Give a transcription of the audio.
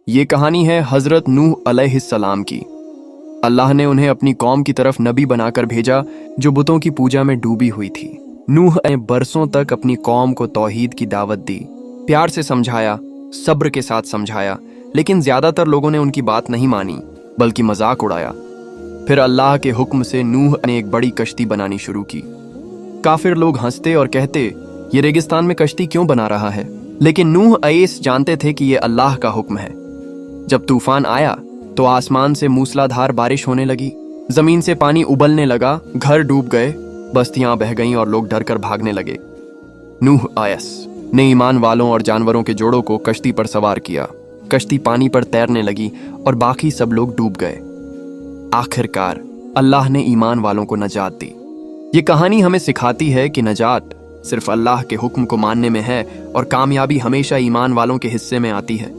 ये कहानी है हजरत नूह अलैहिस्सलाम की। अल्लाह ने उन्हें अपनी कौम की तरफ नबी बनाकर भेजा जो बुतों की पूजा में डूबी हुई थी। नूह ने बरसों तक अपनी कौम को तौहीद की दावत दी, प्यार से समझाया, सब्र के साथ समझाया, लेकिन ज्यादातर लोगों ने उनकी बात नहीं मानी बल्कि मजाक उड़ाया। फिर अल्लाह के हुक्म से नूह ने एक बड़ी कश्ती बनानी शुरू की। काफिर लोग हंसते और कहते, ये रेगिस्तान में कश्ती क्यों बना रहा है? लेकिन नूह अलैहिस्सलाम जानते थे कि ये अल्लाह का हुक्म है। जब तूफान आया तो आसमान से मूसलाधार बारिश होने लगी, जमीन से पानी उबलने लगा, घर डूब गए, बस्तियां बह गईं और लोग डर कर भागने लगे। नूह अलैहिस्सलाम ने ईमान वालों और जानवरों के जोड़ों को कश्ती पर सवार किया। कश्ती पानी पर तैरने लगी और बाकी सब लोग डूब गए। आखिरकार अल्लाह ने ईमान वालों को नजात दी। ये कहानी हमें सिखाती है कि नजात सिर्फ अल्लाह के हुक्म को मानने में है और कामयाबी हमेशा ईमान वालों के हिस्से में आती है।